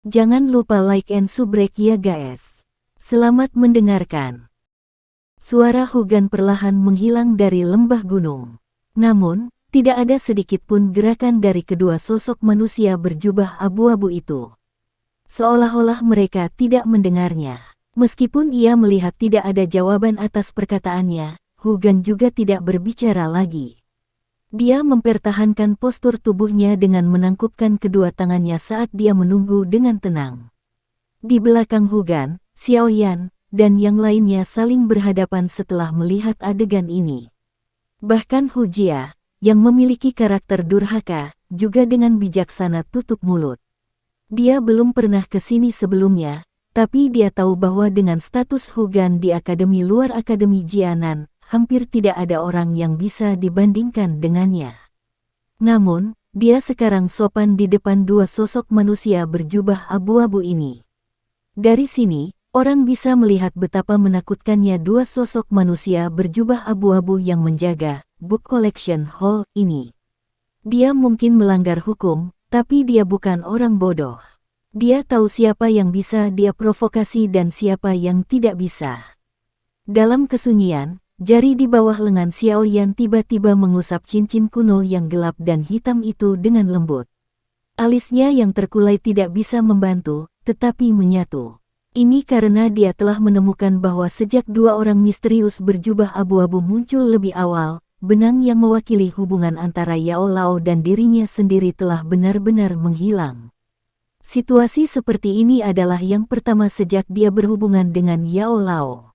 Jangan lupa like and subrek ya guys. Selamat mendengarkan. Suara hujan perlahan menghilang dari lembah gunung. Namun, tidak ada sedikit pun gerakan dari kedua sosok manusia berjubah abu-abu itu. Seolah-olah mereka tidak mendengarnya. Meskipun ia melihat tidak ada jawaban atas perkataannya, Hugan juga tidak berbicara lagi. Dia mempertahankan postur tubuhnya dengan menangkupkan kedua tangannya saat dia menunggu dengan tenang. Di belakang Hugan, Xiaoyan, dan yang lainnya saling berhadapan setelah melihat adegan ini. Bahkan Hu Jia, yang memiliki karakter durhaka, juga dengan bijaksana tutup mulut. Dia belum pernah ke sini sebelumnya, tapi dia tahu bahwa dengan status Hugan di Akademi Luar Akademi Jianan, hampir tidak ada orang yang bisa dibandingkan dengannya. Namun, dia sekarang sopan di depan dua sosok manusia berjubah abu-abu ini. Dari sini, orang bisa melihat betapa menakutkannya dua sosok manusia berjubah abu-abu yang menjaga Book Collection Hall ini. Dia mungkin melanggar hukum, tapi dia bukan orang bodoh. Dia tahu siapa yang bisa dia provokasi dan siapa yang tidak bisa. Dalam kesunyian, jari di bawah lengan Xiaoyan tiba-tiba mengusap cincin kuno yang gelap dan hitam itu dengan lembut. Alisnya yang terkulai tidak bisa membantu, tetapi menyatu. Ini karena dia telah menemukan bahwa sejak dua orang misterius berjubah abu-abu muncul lebih awal, benang yang mewakili hubungan antara Yao Lao dan dirinya sendiri telah benar-benar menghilang. Situasi seperti ini adalah yang pertama sejak dia berhubungan dengan Yao Lao.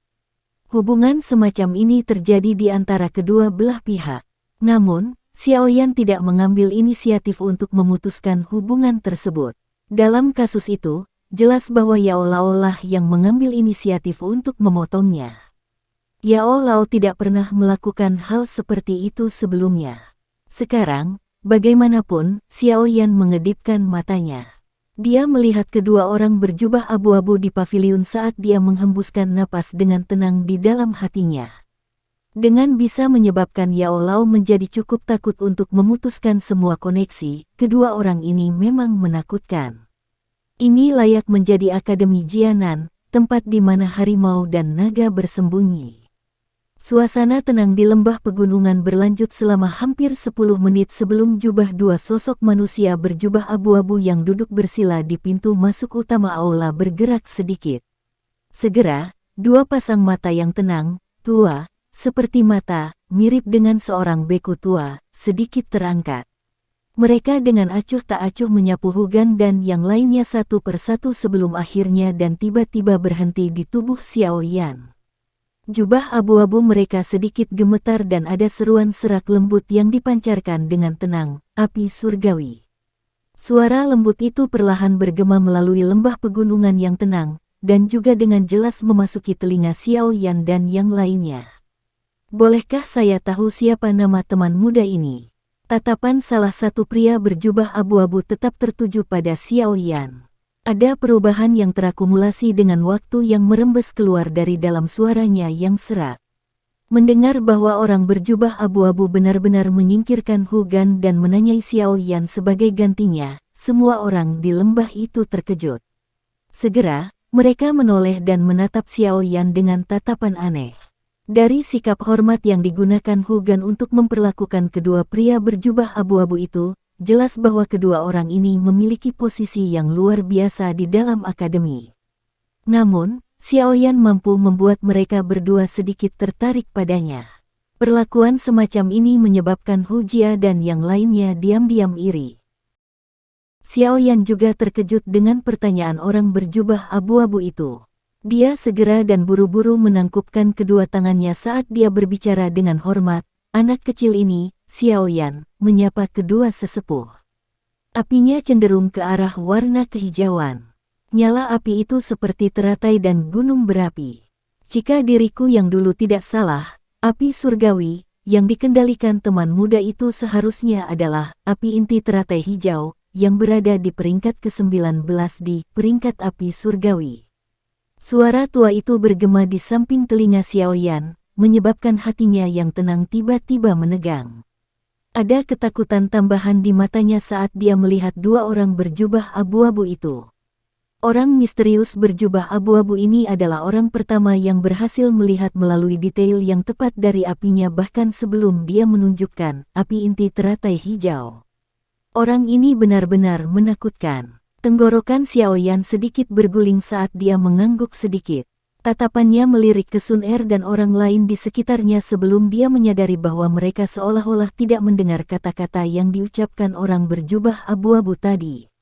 Hubungan semacam ini terjadi di antara kedua belah pihak. Namun, Xiaoyan tidak mengambil inisiatif untuk memutuskan hubungan tersebut. Dalam kasus itu, jelas bahwa Yao Lao lah yang mengambil inisiatif untuk memotongnya. Yao Lao tidak pernah melakukan hal seperti itu sebelumnya. Sekarang, bagaimanapun, Xiaoyan mengedipkan matanya. Dia melihat kedua orang berjubah abu-abu di paviliun saat dia menghembuskan napas dengan tenang di dalam hatinya. Dengan bisa menyebabkan Yao Lao menjadi cukup takut untuk memutuskan semua koneksi, kedua orang ini memang menakutkan. Ini layak menjadi Akademi Jianan, tempat di mana harimau dan naga bersembunyi. Suasana tenang di lembah pegunungan berlanjut selama hampir 10 menit sebelum jubah dua sosok manusia berjubah abu-abu yang duduk bersila di pintu masuk utama aula bergerak sedikit. Segera, dua pasang mata yang tenang, tua, seperti mata, mirip dengan seorang beku tua, sedikit terangkat. Mereka dengan acuh tak acuh menyapu Hugan dan yang lainnya satu persatu sebelum akhirnya dan tiba-tiba berhenti di tubuh Xiaoyan. Jubah abu-abu mereka sedikit gemetar dan ada seruan serak lembut yang dipancarkan dengan tenang, api surgawi. Suara lembut itu perlahan bergema melalui lembah pegunungan yang tenang, dan juga dengan jelas memasuki telinga Xiaoyan dan yang lainnya. Bolehkah saya tahu siapa nama teman muda ini? Tatapan salah satu pria berjubah abu-abu tetap tertuju pada Xiaoyan. Ada perubahan yang terakumulasi dengan waktu yang merembes keluar dari dalam suaranya yang serak. Mendengar bahwa orang berjubah abu-abu benar-benar menyingkirkan Hugan dan menanyai Xiaoyan sebagai gantinya, semua orang di lembah itu terkejut. Segera, mereka menoleh dan menatap Xiaoyan dengan tatapan aneh. Dari sikap hormat yang digunakan Hugan untuk memperlakukan kedua pria berjubah abu-abu itu, jelas bahwa kedua orang ini memiliki posisi yang luar biasa di dalam akademi. Namun, Xiaoyan mampu membuat mereka berdua sedikit tertarik padanya. Perlakuan semacam ini menyebabkan Hu Jia dan yang lainnya diam-diam iri. Xiaoyan juga terkejut dengan pertanyaan orang berjubah abu-abu itu. Dia segera dan buru-buru menangkupkan kedua tangannya saat dia berbicara dengan hormat. Anak kecil ini, Xiaoyan, menyapa kedua sesepuh. Apinya cenderung ke arah warna kehijauan. Nyala api itu seperti teratai dan gunung berapi. Jika diriku yang dulu tidak salah, api surgawi, yang dikendalikan teman muda itu seharusnya adalah api inti teratai hijau, yang berada di peringkat ke-19 di peringkat api surgawi. Suara tua itu bergema di samping telinga Xiaoyan, menyebabkan hatinya yang tenang tiba-tiba menegang. Ada ketakutan tambahan di matanya saat dia melihat dua orang berjubah abu-abu itu. Orang misterius berjubah abu-abu ini adalah orang pertama yang berhasil melihat melalui detail yang tepat dari apinya bahkan sebelum dia menunjukkan api inti teratai hijau. Orang ini benar-benar menakutkan. Tenggorokan Xiaoyan sedikit berguling saat dia mengangguk sedikit. Tatapannya melirik ke Sun Er dan orang lain di sekitarnya sebelum dia menyadari bahwa mereka seolah-olah tidak mendengar kata-kata yang diucapkan orang berjubah abu-abu tadi.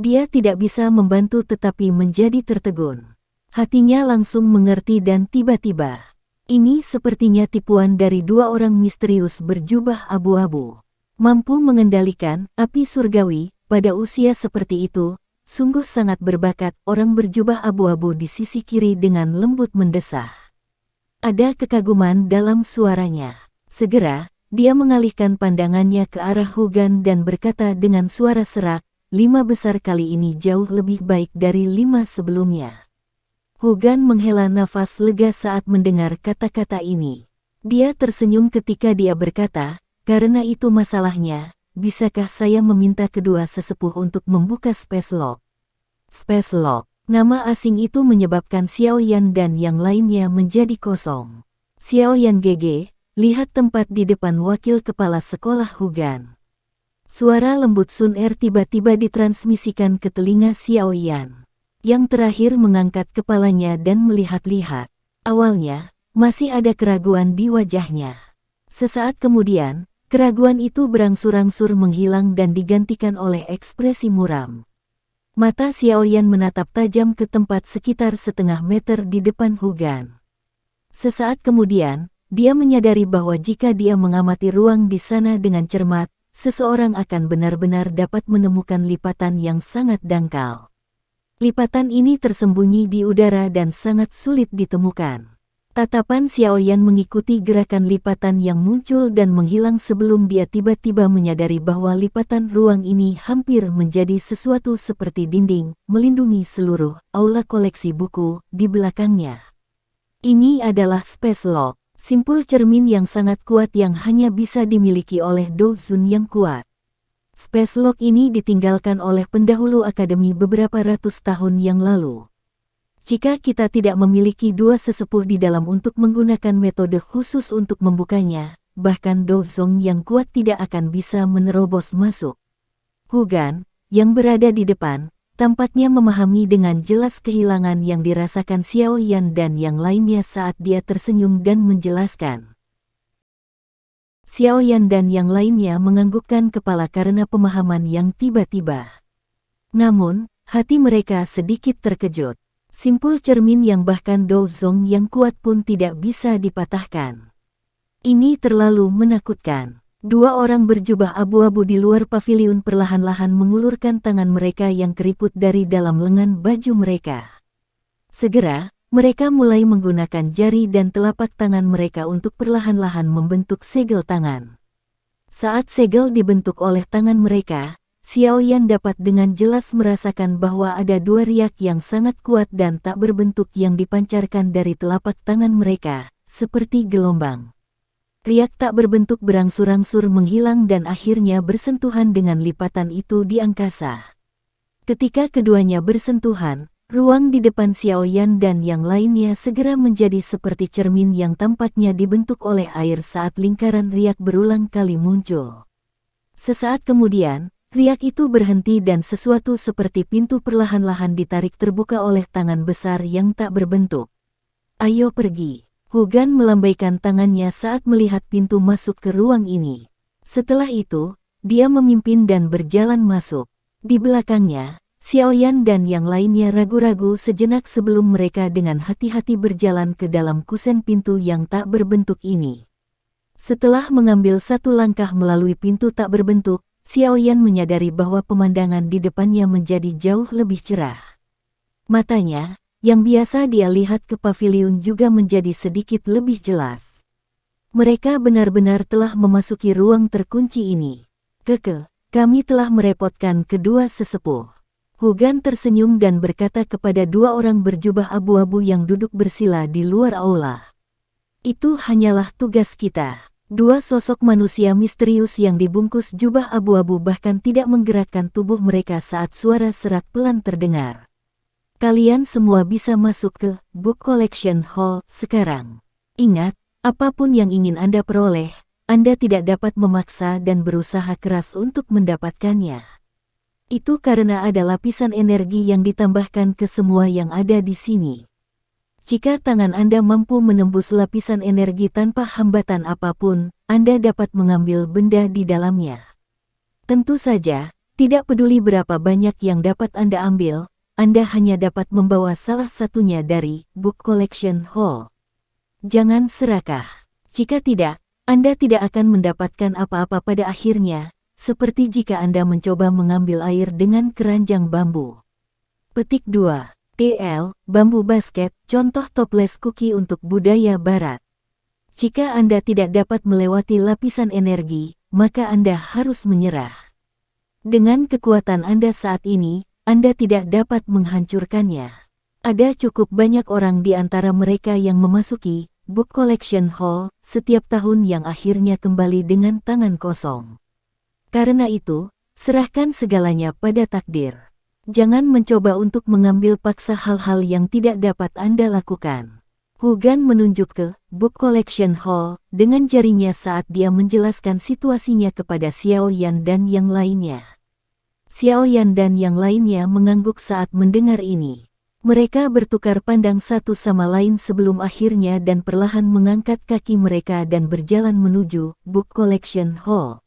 Dia tidak bisa membantu tetapi menjadi tertegun. Hatinya langsung mengerti dan tiba-tiba, ini sepertinya tipuan dari dua orang misterius berjubah abu-abu. Mampu mengendalikan api surgawi pada usia seperti itu, sungguh sangat berbakat. Orang berjubah abu-abu di sisi kiri dengan lembut mendesah. Ada kekaguman dalam suaranya. Segera, dia mengalihkan pandangannya ke arah Hugan dan berkata dengan suara serak, 5 besar kali ini jauh lebih baik dari 5 sebelumnya. Hugan menghela nafas lega saat mendengar kata-kata ini. Dia tersenyum ketika dia berkata, karena itu masalahnya, bisakah saya meminta kedua sesepuh untuk membuka Space Lock? Space Lock, nama asing itu menyebabkan Xiaoyan dan yang lainnya menjadi kosong. Xiaoyan GG, lihat tempat di depan wakil kepala sekolah Hugan. Suara lembut Sun Er tiba-tiba ditransmisikan ke telinga Xiaoyan. Yang terakhir mengangkat kepalanya dan melihat-lihat. Awalnya, masih ada keraguan di wajahnya. Sesaat kemudian, keraguan itu berangsur-angsur menghilang dan digantikan oleh ekspresi muram. Mata Xiaoyan menatap tajam ke tempat sekitar setengah meter di depan Hugan. Sesaat kemudian, dia menyadari bahwa jika dia mengamati ruang di sana dengan cermat, seseorang akan benar-benar dapat menemukan lipatan yang sangat dangkal. Lipatan ini tersembunyi di udara dan sangat sulit ditemukan. Tatapan Xiaoyan mengikuti gerakan lipatan yang muncul dan menghilang sebelum dia tiba-tiba menyadari bahwa lipatan ruang ini hampir menjadi sesuatu seperti dinding, melindungi seluruh aula koleksi buku di belakangnya. Ini adalah Space Lock. Simpul cermin yang sangat kuat yang hanya bisa dimiliki oleh Dozun yang kuat. Space Lock ini ditinggalkan oleh pendahulu akademi beberapa ratus tahun yang lalu. Jika kita tidak memiliki dua sesepuh di dalam untuk menggunakan metode khusus untuk membukanya, bahkan Dozun yang kuat tidak akan bisa menerobos masuk. Hugan, yang berada di depan, tampaknya memahami dengan jelas kehilangan yang dirasakan Xiaoyan dan yang lainnya saat dia tersenyum dan menjelaskan. Xiaoyan dan yang lainnya menganggukkan kepala karena pemahaman yang tiba-tiba. Namun, hati mereka sedikit terkejut. Simpul cermin yang bahkan Dozong yang kuat pun tidak bisa dipatahkan. Ini terlalu menakutkan. Dua orang berjubah abu-abu di luar paviliun perlahan-lahan mengulurkan tangan mereka yang keriput dari dalam lengan baju mereka. Segera, mereka mulai menggunakan jari dan telapak tangan mereka untuk perlahan-lahan membentuk segel tangan. Saat segel dibentuk oleh tangan mereka, Xiaoyan dapat dengan jelas merasakan bahwa ada dua riak yang sangat kuat dan tak berbentuk yang dipancarkan dari telapak tangan mereka, seperti gelombang. Riak tak berbentuk berangsur-angsur menghilang dan akhirnya bersentuhan dengan lipatan itu di angkasa. Ketika keduanya bersentuhan, ruang di depan Xiaoyan dan yang lainnya segera menjadi seperti cermin yang tampaknya dibentuk oleh air saat lingkaran riak berulang kali muncul. Sesaat kemudian, riak itu berhenti dan sesuatu seperti pintu perlahan-lahan ditarik terbuka oleh tangan besar yang tak berbentuk. Ayo pergi. Hugan melambaikan tangannya saat melihat pintu masuk ke ruang ini. Setelah itu, dia memimpin dan berjalan masuk. Di belakangnya, Xiaoyan dan yang lainnya ragu-ragu sejenak sebelum mereka dengan hati-hati berjalan ke dalam kusen pintu yang tak berbentuk ini. Setelah mengambil satu langkah melalui pintu tak berbentuk, Xiaoyan menyadari bahwa pemandangan di depannya menjadi jauh lebih cerah. Matanya, yang biasa dia lihat ke paviliun juga menjadi sedikit lebih jelas. Mereka benar-benar telah memasuki ruang terkunci ini. Kami telah merepotkan kedua sesepuh. Hugan tersenyum dan berkata kepada dua orang berjubah abu-abu yang duduk bersila di luar aula. Itu hanyalah tugas kita. Dua sosok manusia misterius yang dibungkus jubah abu-abu bahkan tidak menggerakkan tubuh mereka saat suara serak pelan terdengar. Kalian semua bisa masuk ke Book Collection Hall sekarang. Ingat, apapun yang ingin Anda peroleh, Anda tidak dapat memaksa dan berusaha keras untuk mendapatkannya. Itu karena ada lapisan energi yang ditambahkan ke semua yang ada di sini. Jika tangan Anda mampu menembus lapisan energi tanpa hambatan apapun, Anda dapat mengambil benda di dalamnya. Tentu saja, tidak peduli berapa banyak yang dapat Anda ambil, Anda hanya dapat membawa salah satunya dari Book Collection Hall. Jangan serakah. Jika tidak, Anda tidak akan mendapatkan apa-apa pada akhirnya, seperti jika Anda mencoba mengambil air dengan keranjang bambu. Petik 2. TL, bambu basket, contoh toples cookie untuk budaya barat. Jika Anda tidak dapat melewati lapisan energi, maka Anda harus menyerah. Dengan kekuatan Anda saat ini, Anda tidak dapat menghancurkannya. Ada cukup banyak orang di antara mereka yang memasuki Book Collection Hall setiap tahun yang akhirnya kembali dengan tangan kosong. Karena itu, serahkan segalanya pada takdir. Jangan mencoba untuk mengambil paksa hal-hal yang tidak dapat Anda lakukan. Hugan menunjuk ke Book Collection Hall dengan jarinya saat dia menjelaskan situasinya kepada Xiao Yan dan yang lainnya. Xiao Yan dan yang lainnya mengangguk saat mendengar ini. Mereka bertukar pandang satu sama lain sebelum akhirnya dan perlahan mengangkat kaki mereka dan berjalan menuju Book Collection Hall.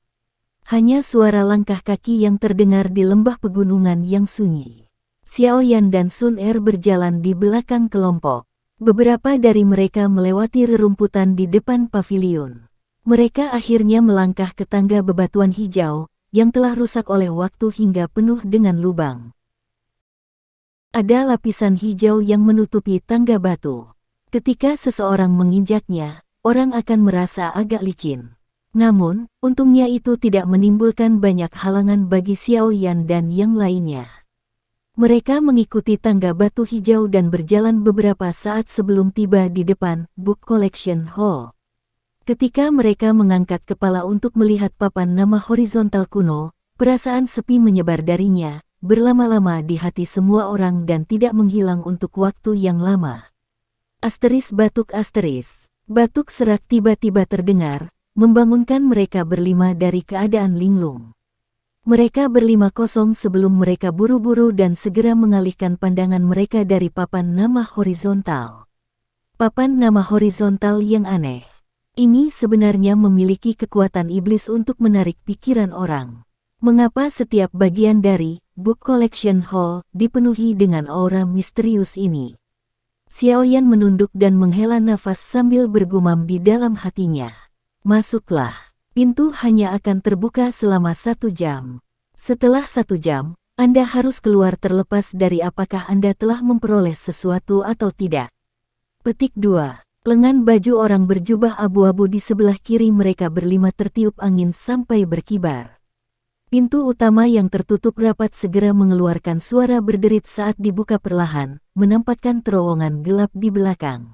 Hanya suara langkah kaki yang terdengar di lembah pegunungan yang sunyi. Xiao Yan dan Sun Er berjalan di belakang kelompok. Beberapa dari mereka melewati rerumputan di depan pavilion. Mereka akhirnya melangkah ke tangga bebatuan hijau, yang telah rusak oleh waktu hingga penuh dengan lubang. Ada lapisan hijau yang menutupi tangga batu. Ketika seseorang menginjaknya, orang akan merasa agak licin. Namun, untungnya itu tidak menimbulkan banyak halangan bagi Xiao Yan dan yang lainnya. Mereka mengikuti tangga batu hijau dan berjalan beberapa saat sebelum tiba di depan Book Collection Hall. Ketika mereka mengangkat kepala untuk melihat papan nama horizontal kuno, perasaan sepi menyebar darinya, berlama-lama di hati semua orang dan tidak menghilang untuk waktu yang lama. Asteris batuk asteris. Batuk serak tiba-tiba terdengar, membangunkan mereka berlima dari keadaan linglung. Mereka berlima kosong sebelum mereka buru-buru dan segera mengalihkan pandangan mereka dari papan nama horizontal. Papan nama horizontal yang aneh. Ini sebenarnya memiliki kekuatan iblis untuk menarik pikiran orang. Mengapa setiap bagian dari Book Collection Hall dipenuhi dengan aura misterius ini? Xiao Yan menunduk dan menghela nafas sambil bergumam di dalam hatinya. Masuklah. Pintu hanya akan terbuka selama 1 jam. Setelah 1 jam, Anda harus keluar terlepas dari apakah Anda telah memperoleh sesuatu atau tidak. Petik 2. Lengan baju orang berjubah abu-abu di sebelah kiri mereka berlima tertiup angin sampai berkibar. Pintu utama yang tertutup rapat segera mengeluarkan suara berderit saat dibuka perlahan, menampakkan terowongan gelap di belakang.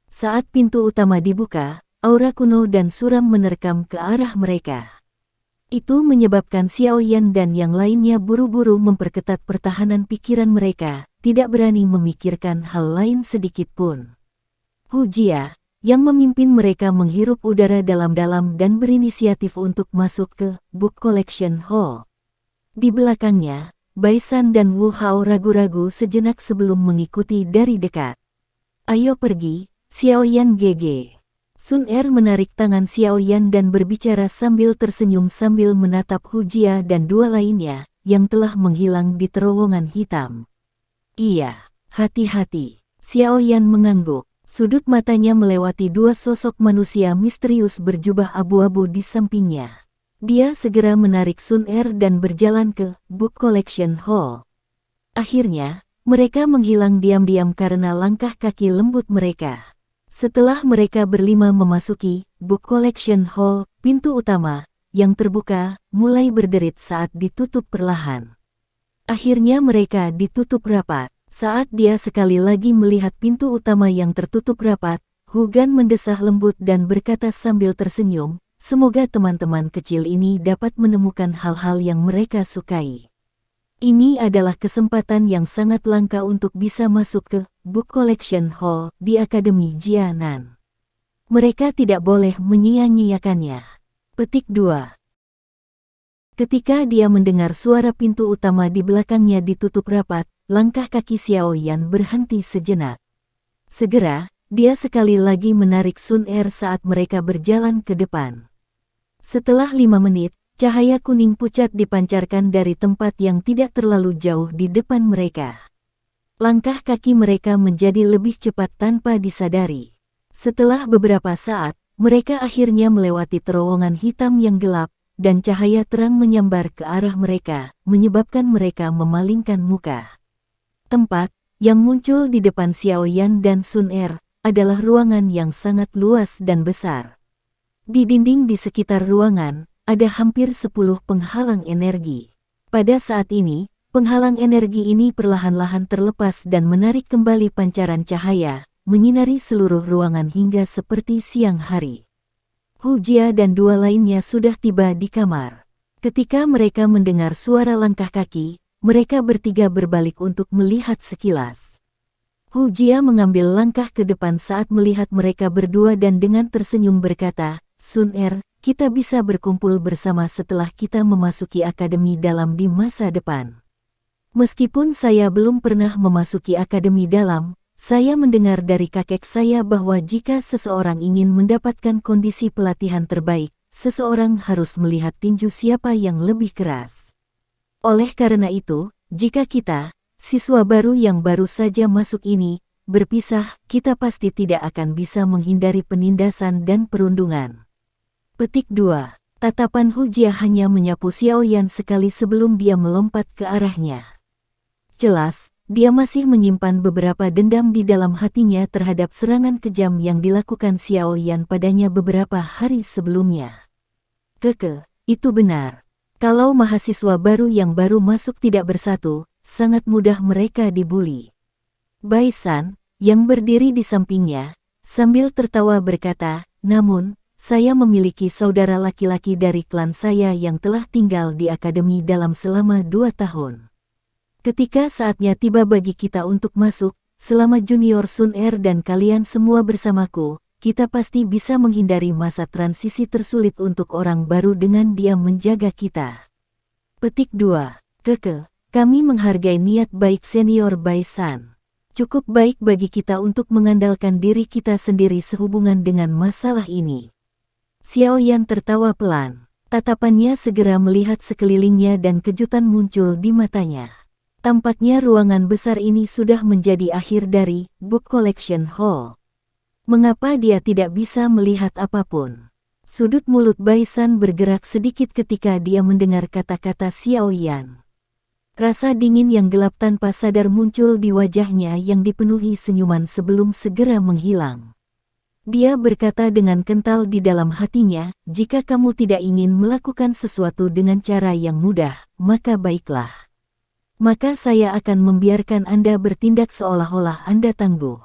Saat pintu utama dibuka, aura kuno dan suram menerkam ke arah mereka. Itu menyebabkan Xiao Yan dan yang lainnya buru-buru memperketat pertahanan pikiran mereka, tidak berani memikirkan hal lain sedikit pun. Hu Jia, yang memimpin mereka menghirup udara dalam-dalam dan berinisiatif untuk masuk ke Book Collection Hall. Di belakangnya, Bai San dan Wu Hao ragu-ragu sejenak sebelum mengikuti dari dekat. Ayo pergi, Xiao Yan GG. Sun Er menarik tangan Xiao Yan dan berbicara sambil tersenyum sambil menatap Hu Jia dan dua lainnya, yang telah menghilang di terowongan hitam. Iya, hati-hati. Xiao Yan mengangguk. Sudut matanya melewati dua sosok manusia misterius berjubah abu-abu di sampingnya. Dia segera menarik Sun Er dan berjalan ke Book Collection Hall. Akhirnya, mereka menghilang diam-diam karena langkah kaki lembut mereka. Setelah mereka berlima memasuki Book Collection Hall, pintu utama, yang terbuka, mulai berderit saat ditutup perlahan. Akhirnya mereka ditutup rapat. Saat dia sekali lagi melihat pintu utama yang tertutup rapat, Hugan mendesah lembut dan berkata sambil tersenyum, semoga teman-teman kecil ini dapat menemukan hal-hal yang mereka sukai. Ini adalah kesempatan yang sangat langka untuk bisa masuk ke Book Collection Hall di Akademi Jianan. Mereka tidak boleh menyia-nyiakannya. Petik 2. Ketika dia mendengar suara pintu utama di belakangnya ditutup rapat, langkah kaki Xiao Yan berhenti sejenak. Segera, dia sekali lagi menarik Sun Er saat mereka berjalan ke depan. Setelah 5 menit, cahaya kuning pucat dipancarkan dari tempat yang tidak terlalu jauh di depan mereka. Langkah kaki mereka menjadi lebih cepat tanpa disadari. Setelah beberapa saat, mereka akhirnya melewati terowongan hitam yang gelap, dan cahaya terang menyambar ke arah mereka, menyebabkan mereka memalingkan muka. Tempat yang muncul di depan Xiao Yan dan Sun Er adalah ruangan yang sangat luas dan besar. Di dinding di sekitar ruangan, ada hampir 10 penghalang energi. Pada saat ini, penghalang energi ini perlahan-lahan terlepas dan menarik kembali pancaran cahaya, menyinari seluruh ruangan hingga seperti siang hari. Hu Jia dan 2 lainnya sudah tiba di kamar. Ketika mereka mendengar suara langkah kaki, mereka bertiga berbalik untuk melihat sekilas. Hu Jia mengambil langkah ke depan saat melihat mereka berdua dan dengan tersenyum berkata, "Sun Er, kita bisa berkumpul bersama setelah kita memasuki akademi dalam di masa depan." Meskipun saya belum pernah memasuki akademi dalam, saya mendengar dari kakek saya bahwa jika seseorang ingin mendapatkan kondisi pelatihan terbaik, seseorang harus melihat tinju siapa yang lebih keras. Oleh karena itu, jika kita, siswa baru yang baru saja masuk ini, berpisah, kita pasti tidak akan bisa menghindari penindasan dan perundungan. Petik 2. Tatapan Hu Jia hanya menyapu Xiao Yan sekali sebelum dia melompat ke arahnya. Jelas, dia masih menyimpan beberapa dendam di dalam hatinya terhadap serangan kejam yang dilakukan Xiao Yan padanya beberapa hari sebelumnya. Itu benar. Kalau mahasiswa baru yang baru masuk tidak bersatu, sangat mudah mereka dibuli. Bai San, yang berdiri di sampingnya, sambil tertawa berkata, "Namun, saya memiliki saudara laki-laki dari klan saya yang telah tinggal di akademi dalam selama 2 tahun. Ketika saatnya tiba bagi kita untuk masuk, selama junior Sun Er dan kalian semua bersamaku, kita pasti bisa menghindari masa transisi tersulit untuk orang baru dengan diam menjaga kita." Petik 2. Kami menghargai niat baik senior Bai San. Cukup baik bagi kita untuk mengandalkan diri kita sendiri sehubungan dengan masalah ini. Xiao Yan tertawa pelan. Tatapannya segera melihat sekelilingnya dan kejutan muncul di matanya. Tampaknya ruangan besar ini sudah menjadi akhir dari Book Collection Hall. Mengapa dia tidak bisa melihat apapun? Sudut mulut Bai San bergerak sedikit ketika dia mendengar kata-kata Xiao Yan. Rasa dingin yang gelap tanpa sadar muncul di wajahnya yang dipenuhi senyuman sebelum segera menghilang. Dia berkata dengan kental di dalam hatinya, "Jika kamu tidak ingin melakukan sesuatu dengan cara yang mudah, maka baiklah. Maka saya akan membiarkan Anda bertindak seolah-olah Anda tangguh.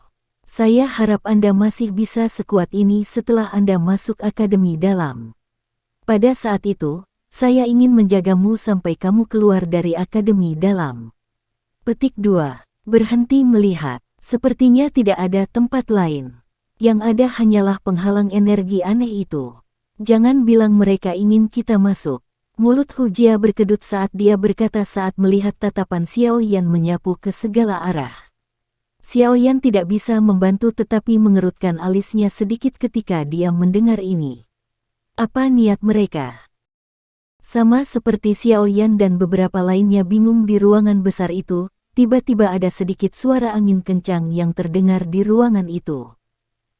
Saya harap Anda masih bisa sekuat ini setelah Anda masuk akademi dalam. Pada saat itu, saya ingin menjagamu sampai kamu keluar dari akademi dalam." Petik 2. Berhenti melihat. Sepertinya tidak ada tempat lain. Yang ada hanyalah penghalang energi aneh itu. Jangan bilang mereka ingin kita masuk. Mulut Hu Jia berkedut saat dia berkata saat melihat tatapan Xiao Yan menyapu ke segala arah. Xiao Yan tidak bisa membantu tetapi mengerutkan alisnya sedikit ketika dia mendengar ini. Apa niat mereka? Sama seperti Xiao Yan dan beberapa lainnya bingung di ruangan besar itu, tiba-tiba ada sedikit suara angin kencang yang terdengar di ruangan itu.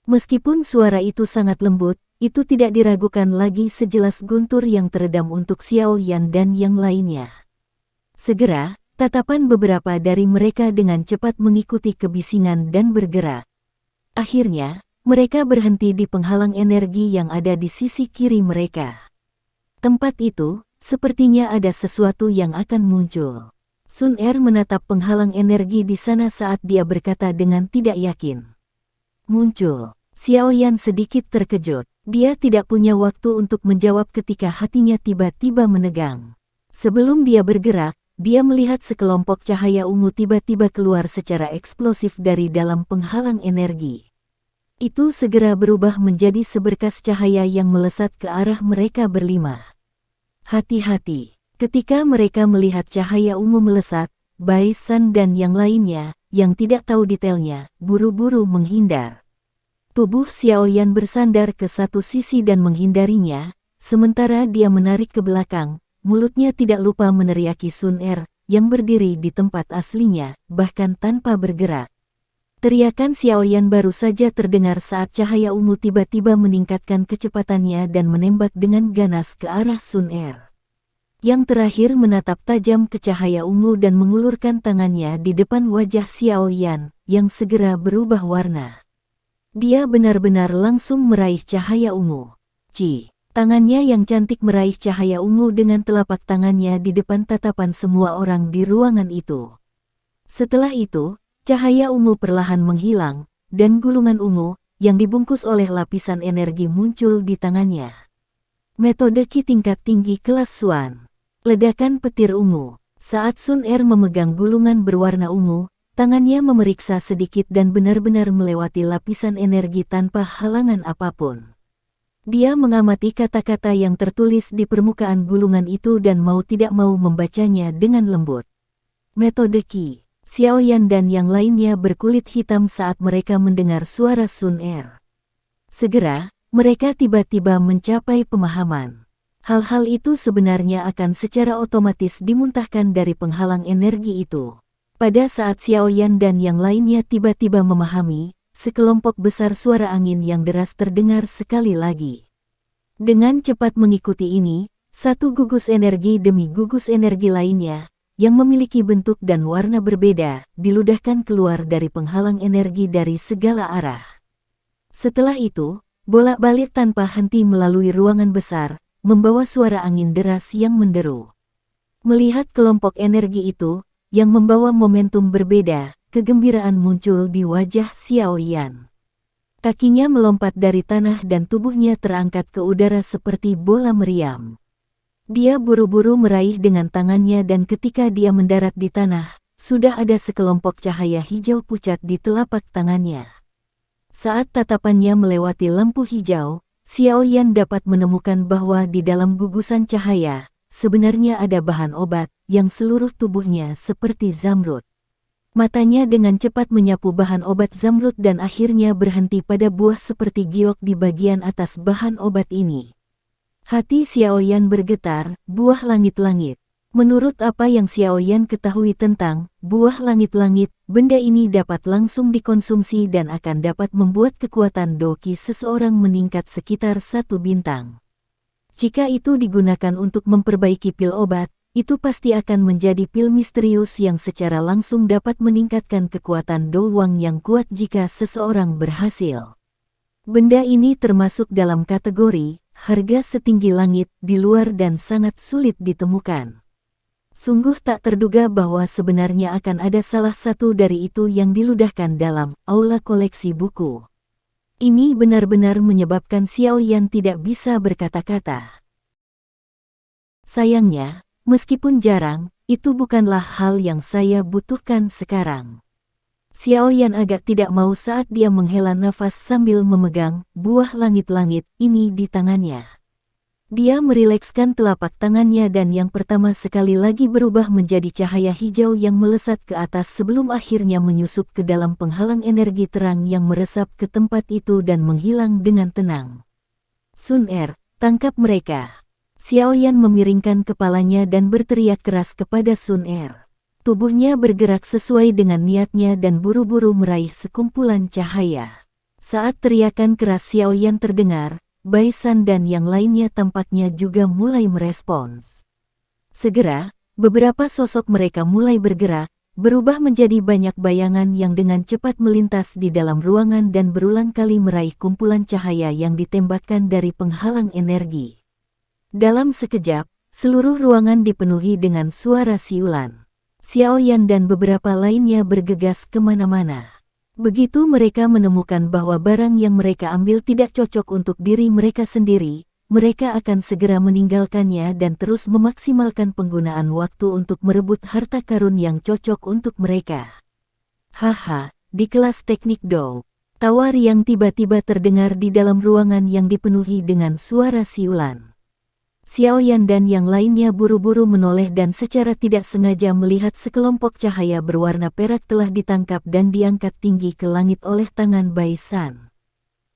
Meskipun suara itu sangat lembut, itu tidak diragukan lagi sejelas guntur yang teredam untuk Xiao Yan dan yang lainnya. Segera, tatapan beberapa dari mereka dengan cepat mengikuti kebisingan dan bergerak. Akhirnya, mereka berhenti di penghalang energi yang ada di sisi kiri mereka. Tempat itu, sepertinya ada sesuatu yang akan muncul. Sun Er menatap penghalang energi di sana saat dia berkata dengan tidak yakin. Muncul. Xiao Yan sedikit terkejut. Dia tidak punya waktu untuk menjawab ketika hatinya tiba-tiba menegang. Sebelum dia bergerak, dia melihat sekelompok cahaya ungu tiba-tiba keluar secara eksplosif dari dalam penghalang energi. Itu segera berubah menjadi seberkas cahaya yang melesat ke arah mereka berlima. Hati-hati, ketika mereka melihat cahaya ungu melesat, Bai San dan yang lainnya, yang tidak tahu detailnya, buru-buru menghindar. Tubuh Xiaoyan bersandar ke satu sisi dan menghindarinya, sementara dia menarik ke belakang. Mulutnya tidak lupa meneriaki Sun Er, yang berdiri di tempat aslinya, bahkan tanpa bergerak. Teriakan Xiaoyan baru saja terdengar saat cahaya ungu tiba-tiba meningkatkan kecepatannya dan menembak dengan ganas ke arah Sun Er. Yang terakhir menatap tajam ke cahaya ungu dan mengulurkan tangannya di depan wajah Xiaoyan, yang segera berubah warna. Dia benar-benar langsung meraih cahaya ungu. Tangannya yang cantik meraih cahaya ungu dengan telapak tangannya di depan tatapan semua orang di ruangan itu. Setelah itu, cahaya ungu perlahan menghilang, dan gulungan ungu, yang dibungkus oleh lapisan energi muncul di tangannya. Metode Qi tingkat tinggi kelas Xuan. Ledakan petir ungu. Saat Sun Er memegang gulungan berwarna ungu, tangannya memeriksa sedikit dan benar-benar melewati lapisan energi tanpa halangan apapun. Dia mengamati kata-kata yang tertulis di permukaan gulungan itu dan mau tidak mau membacanya dengan lembut. Metode Qi. Xiaoyan dan yang lainnya berkulit hitam saat mereka mendengar suara Sun Er. Segera, mereka tiba-tiba mencapai pemahaman. Hal-hal itu sebenarnya akan secara otomatis dimuntahkan dari penghalang energi itu. Pada saat Xiaoyan dan yang lainnya tiba-tiba memahami, sekelompok besar suara angin yang deras terdengar sekali lagi. Dengan cepat mengikuti ini, satu gugus energi demi gugus energi lainnya, yang memiliki bentuk dan warna berbeda, diludahkan keluar dari penghalang energi dari segala arah. Setelah itu, bolak-balik tanpa henti melalui ruangan besar, membawa suara angin deras yang menderu. Melihat kelompok energi itu, yang membawa momentum berbeda, kegembiraan muncul di wajah Xiaoyan. Kakinya melompat dari tanah dan tubuhnya terangkat ke udara seperti bola meriam. Dia buru-buru meraih dengan tangannya dan ketika dia mendarat di tanah, sudah ada sekelompok cahaya hijau pucat di telapak tangannya. Saat tatapannya melewati lampu hijau, Xiaoyan dapat menemukan bahwa di dalam gugusan cahaya, sebenarnya ada bahan obat, yang seluruh tubuhnya seperti zamrud. Matanya dengan cepat menyapu bahan obat zamrud dan akhirnya berhenti pada buah seperti giok di bagian atas bahan obat ini. Hati Xiaoyan bergetar, buah langit-langit. Menurut apa yang Xiaoyan ketahui tentang buah langit-langit, benda ini dapat langsung dikonsumsi dan akan dapat membuat kekuatan doqi seseorang meningkat sekitar 1 bintang. Jika itu digunakan untuk memperbaiki pil obat, itu pasti akan menjadi pil misterius yang secara langsung dapat meningkatkan kekuatan Do Wang yang kuat jika seseorang berhasil. Benda ini termasuk dalam kategori harga setinggi langit di luar dan sangat sulit ditemukan. Sungguh tak terduga bahwa sebenarnya akan ada salah satu dari itu yang diludahkan dalam aula koleksi buku. Ini benar-benar menyebabkan Xiaoyan tidak bisa berkata-kata. Sayangnya, meskipun jarang, itu bukanlah hal yang saya butuhkan sekarang. Xiaoyan agak tidak mau saat dia menghela nafas sambil memegang buah langit-langit ini di tangannya. Dia merilekskan telapak tangannya dan yang pertama sekali lagi berubah menjadi cahaya hijau yang melesat ke atas sebelum akhirnya menyusup ke dalam penghalang energi terang yang meresap ke tempat itu dan menghilang dengan tenang. Sun Er, tangkap mereka. Xiaoyan memiringkan kepalanya dan berteriak keras kepada Sun Er. Tubuhnya bergerak sesuai dengan niatnya dan buru-buru meraih sekumpulan cahaya. Saat teriakan keras Xiaoyan terdengar, Bai San dan yang lainnya tampaknya juga mulai merespons. Segera, beberapa sosok mereka mulai bergerak, berubah menjadi banyak bayangan yang dengan cepat melintas di dalam ruangan dan berulang kali meraih kumpulan cahaya yang ditembakkan dari penghalang energi. Dalam sekejap, seluruh ruangan dipenuhi dengan suara siulan. Xiaoyan dan beberapa lainnya bergegas kemana-mana. Begitu mereka menemukan bahwa barang yang mereka ambil tidak cocok untuk diri mereka sendiri, mereka akan segera meninggalkannya dan terus memaksimalkan penggunaan waktu untuk merebut harta karun yang cocok untuk mereka. Haha, di kelas teknik Do, tawa yang tiba-tiba terdengar di dalam ruangan yang dipenuhi dengan suara siulan. Xiaoyan dan yang lainnya buru-buru menoleh dan secara tidak sengaja melihat sekelompok cahaya berwarna perak telah ditangkap dan diangkat tinggi ke langit oleh tangan Bai San.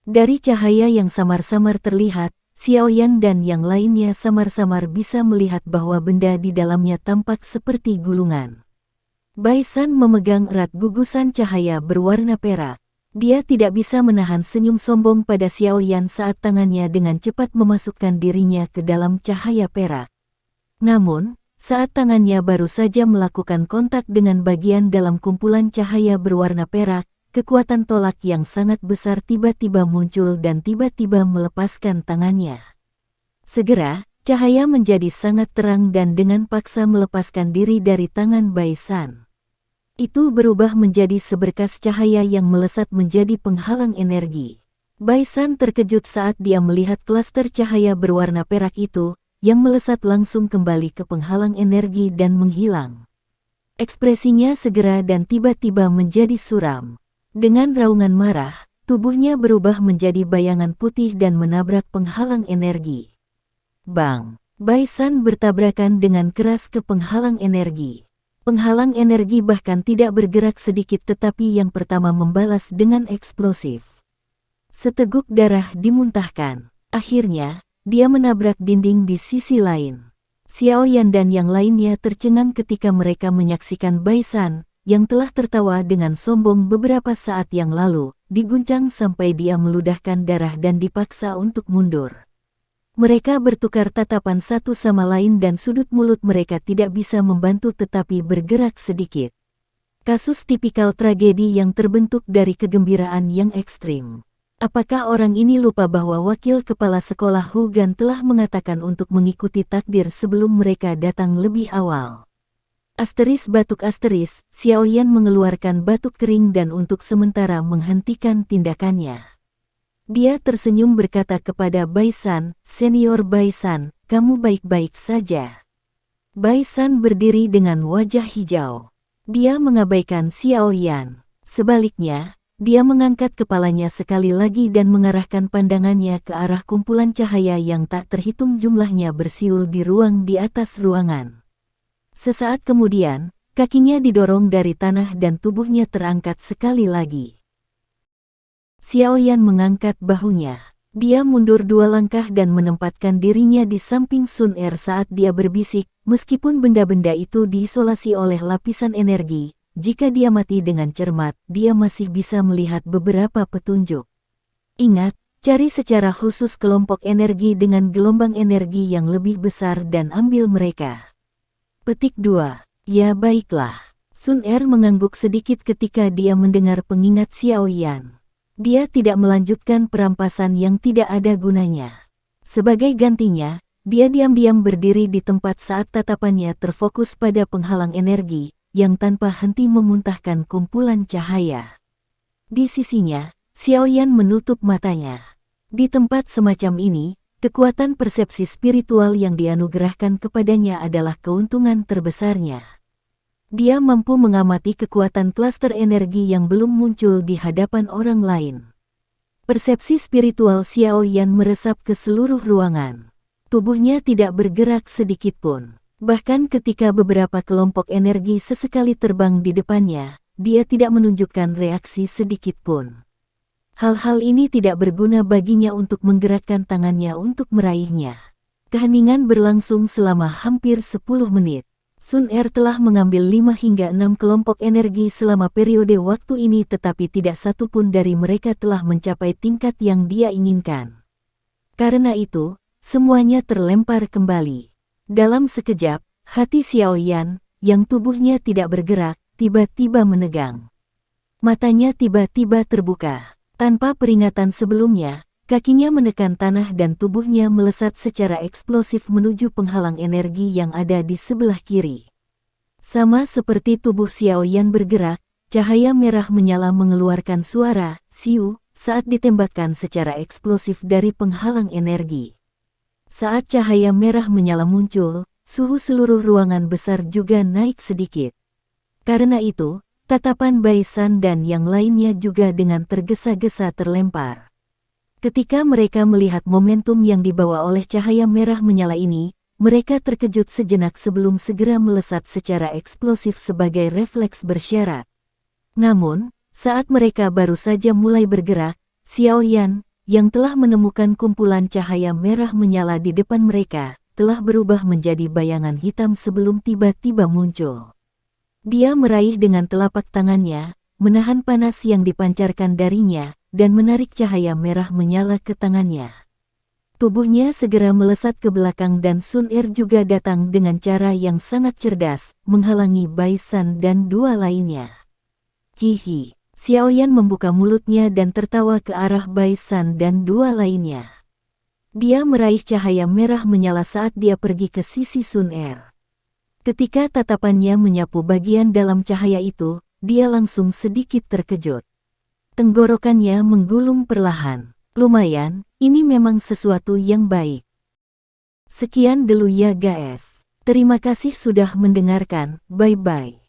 Dari cahaya yang samar-samar terlihat, Xiaoyan dan yang lainnya samar-samar bisa melihat bahwa benda di dalamnya tampak seperti gulungan. Bai San memegang erat gugusan cahaya berwarna perak. Dia tidak bisa menahan senyum sombong pada Xiaoyan saat tangannya dengan cepat memasukkan dirinya ke dalam cahaya perak. Namun, saat tangannya baru saja melakukan kontak dengan bagian dalam kumpulan cahaya berwarna perak, kekuatan tolak yang sangat besar tiba-tiba muncul dan tiba-tiba melepaskan tangannya. Segera, cahaya menjadi sangat terang dan dengan paksa melepaskan diri dari tangan Bai San. Itu berubah menjadi seberkas cahaya yang melesat menjadi penghalang energi. Bai San terkejut saat dia melihat klaster cahaya berwarna perak itu, yang melesat langsung kembali ke penghalang energi dan menghilang. Ekspresinya segera dan tiba-tiba menjadi suram. Dengan raungan marah, tubuhnya berubah menjadi bayangan putih dan menabrak penghalang energi. Bang! Bai San bertabrakan dengan keras ke penghalang energi. Penghalang energi bahkan tidak bergerak sedikit tetapi yang pertama membalas dengan eksplosif. Seteguk darah dimuntahkan. Akhirnya, dia menabrak dinding di sisi lain. Xiaoyan dan yang lainnya tercengang ketika mereka menyaksikan Bai San, yang telah tertawa dengan sombong beberapa saat yang lalu, diguncang sampai dia meludahkan darah dan dipaksa untuk mundur. Mereka bertukar tatapan satu sama lain dan sudut mulut mereka tidak bisa membantu tetapi bergerak sedikit. Kasus tipikal tragedi yang terbentuk dari kegembiraan yang ekstrim. Apakah orang ini lupa bahwa wakil kepala sekolah Hugan telah mengatakan untuk mengikuti takdir sebelum mereka datang lebih awal? Asteris batuk asteris, Xiaoyan mengeluarkan batuk kering dan untuk sementara menghentikan tindakannya. Dia tersenyum berkata kepada Bai San, "Senior Bai San, kamu baik-baik saja?" Bai San berdiri dengan wajah hijau. Dia mengabaikan Xiaoyan. Sebaliknya, dia mengangkat kepalanya sekali lagi dan mengarahkan pandangannya ke arah kumpulan cahaya yang tak terhitung jumlahnya bersiul di ruang di atas ruangan. Sesaat kemudian, kakinya didorong dari tanah dan tubuhnya terangkat sekali lagi. Xiaoyan mengangkat bahunya. Dia mundur 2 langkah dan menempatkan dirinya di samping Sun Er saat dia berbisik, meskipun benda-benda itu diisolasi oleh lapisan energi, jika dia mati dengan cermat, dia masih bisa melihat beberapa petunjuk. Ingat, cari secara khusus kelompok energi dengan gelombang energi yang lebih besar dan ambil mereka. Petik 2. Ya baiklah. Sun Er mengangguk sedikit ketika dia mendengar pengingat Xiaoyan. Dia tidak melanjutkan perampasan yang tidak ada gunanya. Sebagai gantinya, dia diam-diam berdiri di tempat saat tatapannya terfokus pada penghalang energi, yang tanpa henti memuntahkan kumpulan cahaya. Di sisinya, Xiaoyan menutup matanya. Di tempat semacam ini, kekuatan persepsi spiritual yang dianugerahkan kepadanya adalah keuntungan terbesarnya. Dia mampu mengamati kekuatan klaster energi yang belum muncul di hadapan orang lain. Persepsi spiritual Xiaoyan meresap ke seluruh ruangan. Tubuhnya tidak bergerak sedikit pun. Bahkan ketika beberapa kelompok energi sesekali terbang di depannya, dia tidak menunjukkan reaksi sedikit pun. Hal-hal ini tidak berguna baginya untuk menggerakkan tangannya untuk meraihnya. Keheningan berlangsung selama hampir 10 menit. Sun Er telah mengambil 5 hingga 6 kelompok energi selama periode waktu ini tetapi tidak satu pun dari mereka telah mencapai tingkat yang dia inginkan. Karena itu, semuanya terlempar kembali. Dalam sekejap, hati Xiaoyan, yang tubuhnya tidak bergerak, tiba-tiba menegang. Matanya tiba-tiba terbuka. Tanpa peringatan sebelumnya, kakinya menekan tanah dan tubuhnya melesat secara eksplosif menuju penghalang energi yang ada di sebelah kiri. Sama seperti tubuh Xiaoyan bergerak, cahaya merah menyala mengeluarkan suara "siu" saat ditembakkan secara eksplosif dari penghalang energi. Saat cahaya merah menyala muncul, suhu seluruh ruangan besar juga naik sedikit. Karena itu, tatapan Baisan dan yang lainnya juga dengan tergesa-gesa terlempar. Ketika mereka melihat momentum yang dibawa oleh cahaya merah menyala ini, mereka terkejut sejenak sebelum segera melesat secara eksplosif sebagai refleks bersyarat. Namun, saat mereka baru saja mulai bergerak, Xiao Yan, yang telah menemukan kumpulan cahaya merah menyala di depan mereka, telah berubah menjadi bayangan hitam sebelum tiba-tiba muncul. Dia meraih dengan telapak tangannya, menahan panas yang dipancarkan darinya, dan menarik cahaya merah menyala ke tangannya. Tubuhnya segera melesat ke belakang dan Sun Er juga datang dengan cara yang sangat cerdas, menghalangi Baisan dan dua lainnya. Hihi, Xiao Yan membuka mulutnya dan tertawa ke arah Baisan dan dua lainnya. Dia meraih cahaya merah menyala saat dia pergi ke sisi Sun Er. Ketika tatapannya menyapu bagian dalam cahaya itu, dia langsung sedikit terkejut. Tenggorokannya menggulung perlahan. Lumayan, ini memang sesuatu yang baik. Sekian dulu ya guys. Terima kasih sudah mendengarkan, bye-bye.